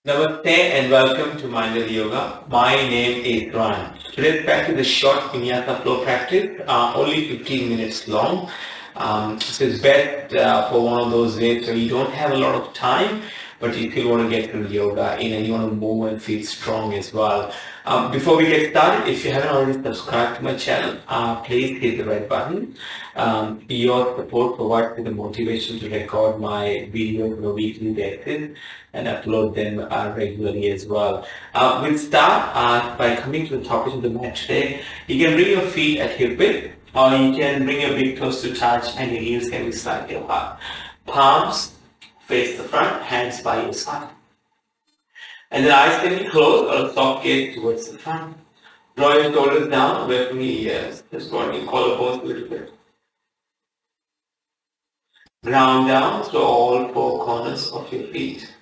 Namaste and welcome to Minute Yoga. My name is Ron. Today's practice is short vinyasa flow practice, only 15 minutes long. So it's best for one of those days where you don't have a lot of time, but you still want to get to yoga and you want to move and feel strong as well. Before we get started, if you haven't already subscribed to my channel, please hit the red button. Your support provides me the motivation to record my videos on a weekly basis and upload them regularly as well. We'll start by coming to the top of the mat today. You can bring your feet at hip width, or you can bring your big toes to touch and your heels can be slightly apart. Palms face the front, hands by your side. And the eyes can be closed or a soft gaze towards the front. Draw your shoulders down away from your ears. Just drawing your collarbones a little bit. Ground down to all four corners of your feet.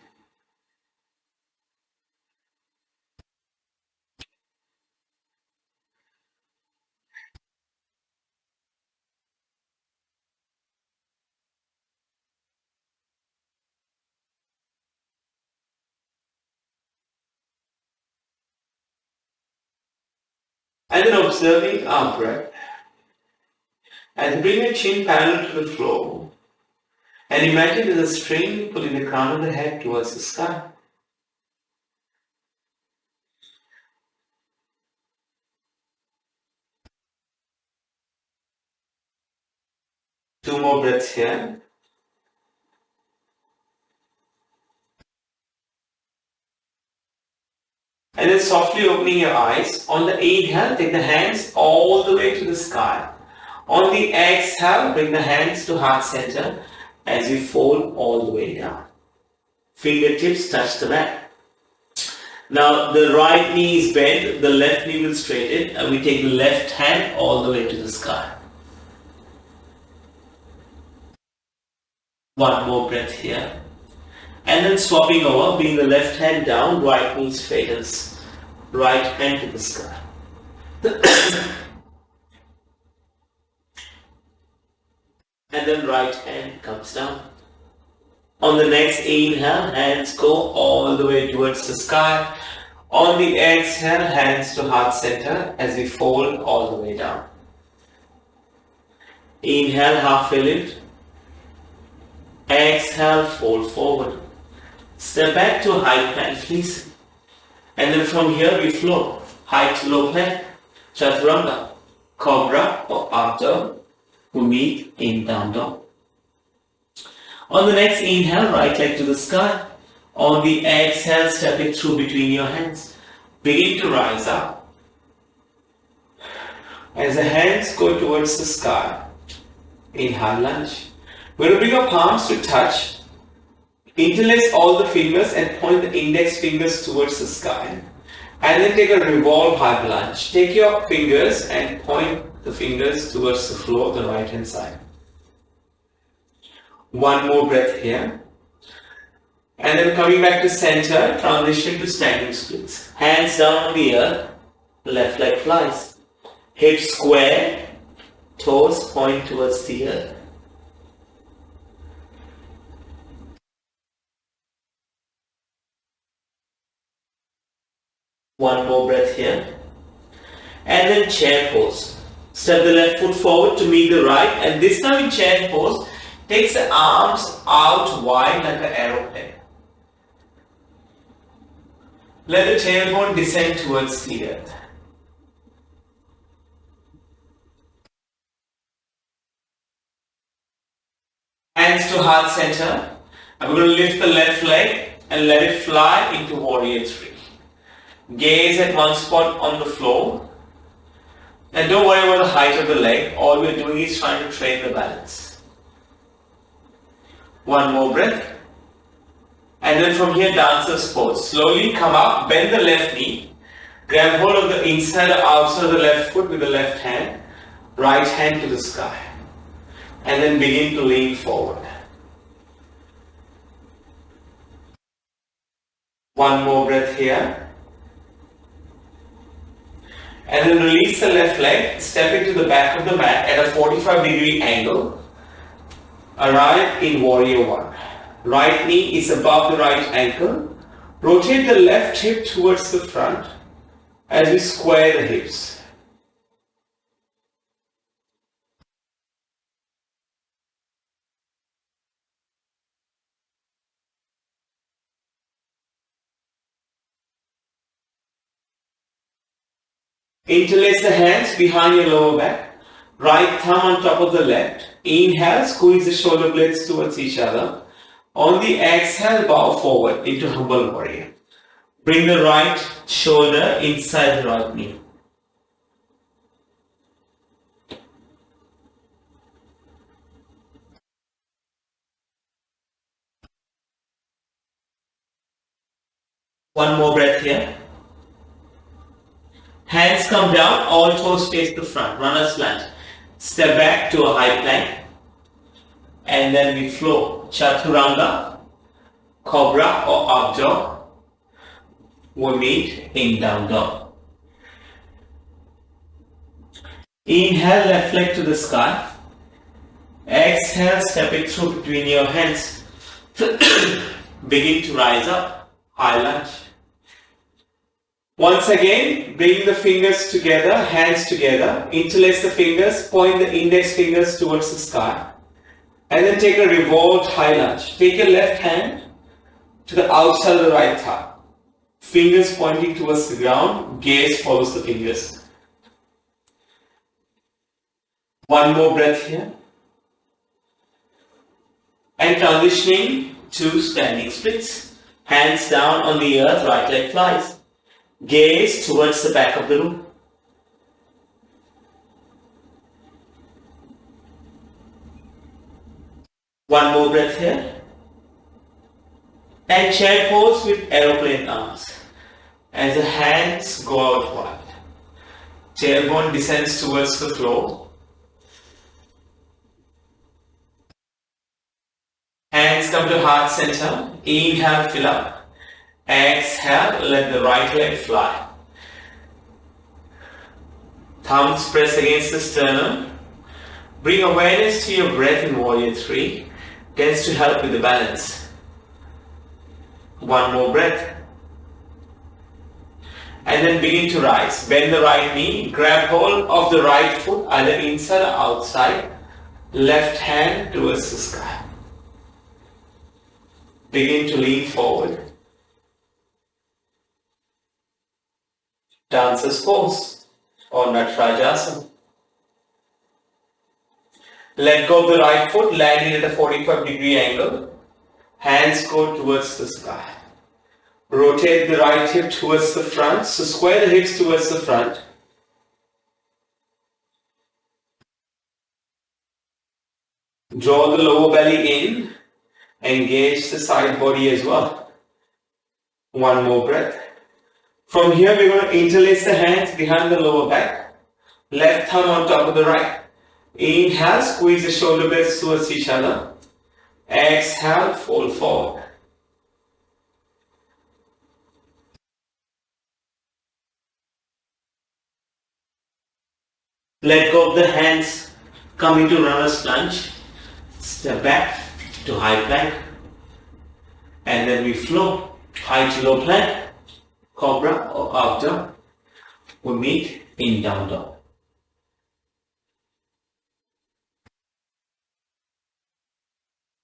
And then observing our breath. And bring your chin parallel to the floor. And imagine there's a string pulling the crown of the head towards the sky. Two more breaths here. And then softly opening your eyes. On the inhale, take the hands all the way to the sky. On the exhale, bring the hands to heart center as you fold all the way down. Fingertips touch the mat. Now the right knee is bent, the left knee will straighten, and we take the left hand all the way to the sky. One more breath here. And then swapping over, bring the left hand down, right knee straightens, right hand to the sky. And then right hand comes down. On the next inhale, hands go all the way towards the sky. On the exhale, hands to heart center as we fold all the way down. Inhale, halfway lift. Exhale, fold forward. Step back to high plank, please. And then from here we flow. High to low plank, chaturanga, cobra or up dog. We meet in down dog. On the next inhale, right leg to the sky. On the exhale, step it through between your hands. Begin to rise up. As the hands go towards the sky, inhale lunge. We're going to bring our palms to touch. Interlace all the fingers and point the index fingers towards the sky. And then take a revolve high lunge. Take your fingers and point the fingers towards the floor, the right hand side. One more breath here. And then coming back to center, transition to standing splits. Hands down on the earth, left leg flies. Hips square, toes point towards the earth. One more breath here. And then chair pose. Step the left foot forward to meet the right, and this time in chair pose, takes the arms out wide like an aeroplane. Let the tailbone descend towards the earth. Hands to heart center. I'm going to lift the left leg and let it fly into warrior three. Gaze at one spot on the floor. And don't worry about the height of the leg. All we're doing is trying to train the balance. One more breath. And then from here, dancer's pose. Slowly come up, bend the left knee. Grab hold of the inside or outside of the left foot with the left hand. Right hand to the sky. And then begin to lean forward. One more breath here. And then release the left leg, step into the back of the mat at a 45-degree angle. Arrive in warrior one. Right knee is above the right ankle. Rotate the left hip towards the front as we square the hips. Interlace the hands behind your lower back. Right thumb on top of the left. Inhale, squeeze the shoulder blades towards each other. On the exhale, bow forward into humble warrior. Bring the right shoulder inside the right knee. One more breath here. Hands come down, all toes face the front, runner's lunge. Step back to a high plank. And then we flow. Chaturanga, cobra or up dog. We meet in down dog. Inhale, left leg to the sky. Exhale, step it through between your hands. Begin to rise up, high lunge. Once again, bring the fingers together, hands together, interlace the fingers, point the index fingers towards the sky, and then take a revolved high lunge. Take your left hand to the outside of the right thigh. Fingers pointing towards the ground, gaze follows the fingers. One more breath here. And transitioning to standing splits. Hands down on the earth, right leg flies. Gaze towards the back of the room. One more breath here. And chair pose with aeroplane arms. As the hands go out wide. Tailbone descends towards the floor. Hands come to heart center. Inhale, fill up. Exhale, let the right leg fly. Thumbs press against the sternum. Bring awareness to your breath in Warrior 3. Tends to help with the balance. One more breath. And then begin to rise. Bend the right knee. Grab hold of the right foot, either inside or outside. Left hand towards the sky. Begin to lean forward. Dancer's pose or Natarajasana. Let go of the right foot, landing at a 45-degree angle. Hands go towards the sky. Rotate the right hip towards the front. So square the hips towards the front. Draw the lower belly in. Engage the side body as well. One more breath. From here, we're going to interlace the hands behind the lower back. Left thumb on top of the right. Inhale, squeeze the shoulder blades towards each other. Exhale, fold forward. Let go of the hands, come into runner's lunge. Step back to high plank. And then we flow. High to low plank. Cobra or up dog. We meet in down dog.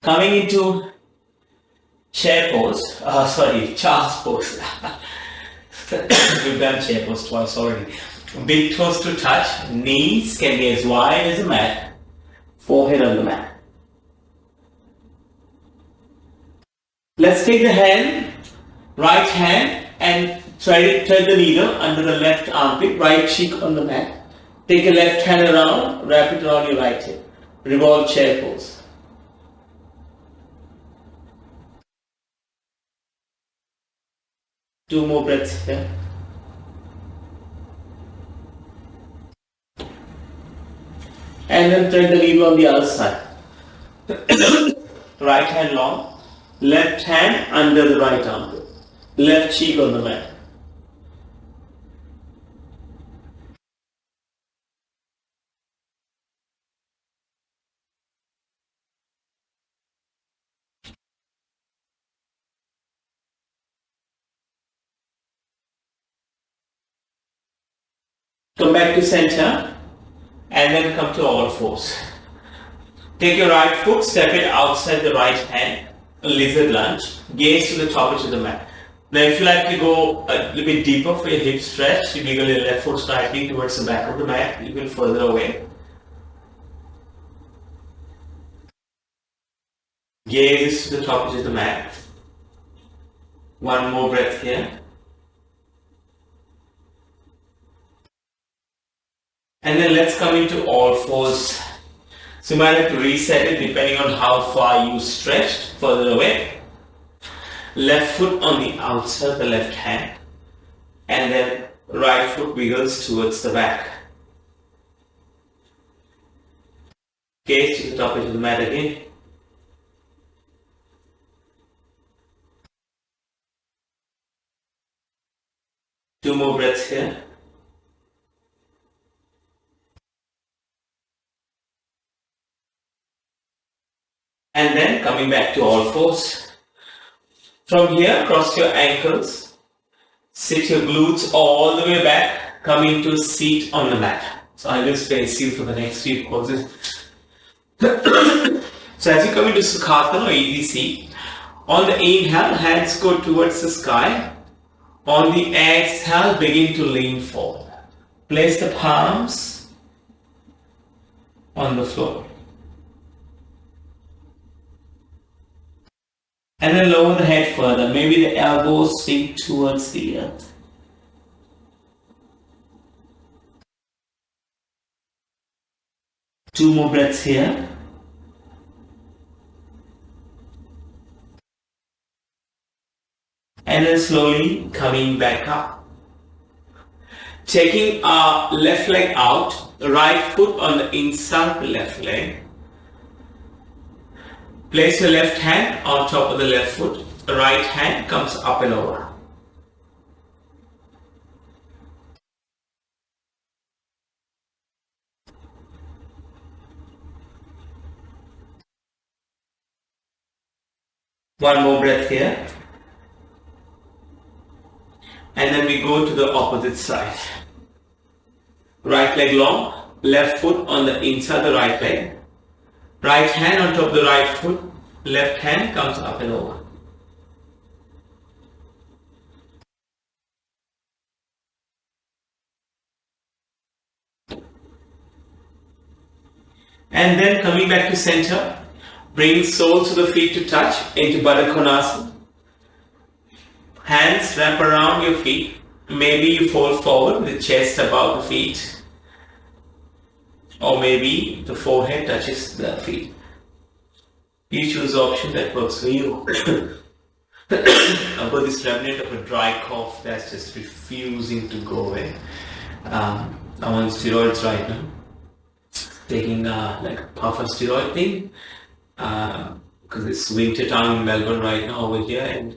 Coming into chair pose, child's pose. We've done chair pose twice already. Big toes to touch, knees can be as wide as a mat, forehead on the mat. Let's take the hand, right hand, and thread the needle under the left armpit, right cheek on the mat. Take your left hand around, wrap it around your right hip. Revolve chair pose. Two more breaths here. And then thread the needle on the other side. Right hand long, left hand under the right armpit, left cheek on the mat. Come back to center and then come to all fours. Take your right foot, step it outside the right hand, a lizard lunge, gaze to the top edge of the mat. Now if you like to go a little bit deeper for your hip stretch, you wiggle your left foot slightly towards the back of the mat, even further away. Gaze to the top edge of the mat. One more breath here. And then let's come into all fours. So you might have to reset it depending on how far you stretched further away. Left foot on the outside of the left hand. And then right foot wiggles towards the back. Gaze to the top edge of the mat again. Two more breaths here. And then coming back to all fours. From here, cross your ankles. Sit your glutes all the way back. Come into seat on the mat. So I will space you for the next few poses. So as you come into Sukhasana or easy seat, on the inhale, hands go towards the sky. On the exhale, begin to lean forward. Place the palms on the floor. And then lower the head further. Maybe the elbows sink towards the earth. Two more breaths here. And then slowly coming back up. Taking our left leg out, right foot on the inside of the left leg. Place your left hand on top of the left foot. The right hand comes up and over. One more breath here. And then we go to the opposite side. Right leg long, left foot on the inside of the right leg. Right hand on top of the right foot, left hand comes up and over. And then coming back to center, bring soles of the feet to touch into Baddha Konasana. Hands wrap around your feet. Maybe you fold forward with the chest above the feet. Or maybe the forehead touches the feet. You choose the option that works for you. I've got this remnant of a dry cough that's just refusing to go away. I'm on steroids right now. Taking like a puff of steroid thing. Because it's winter time in Melbourne right now over here and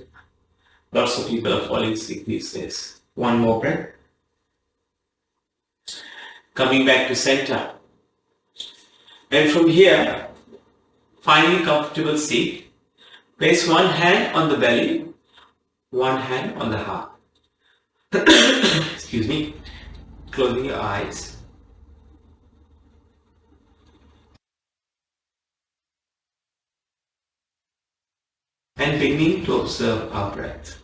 lots of people are falling sick these days. One more breath. Coming back to center. And from here, finding a comfortable seat, place one hand on the belly, one hand on the heart. Excuse me. Closing your eyes. And beginning to observe our breath.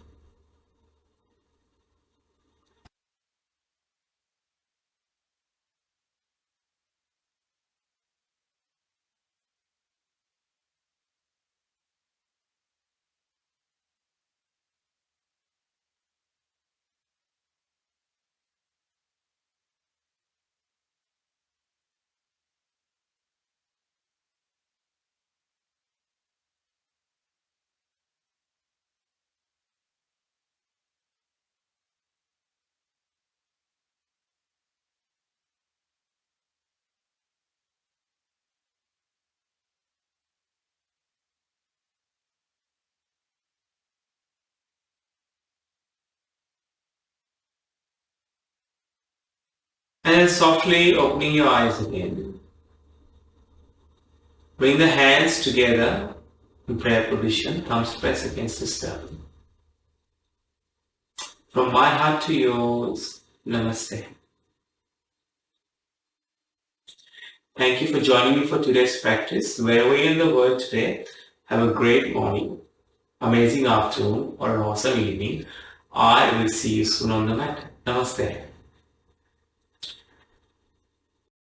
And then softly opening your eyes again. Bring the hands together in prayer position, thumbs pressed against the sternum. From my heart to yours, Namaste. Thank you for joining me for today's practice. Wherever you're in the world today, have a great morning, amazing afternoon, or an awesome evening. I will see you soon on the mat. Namaste.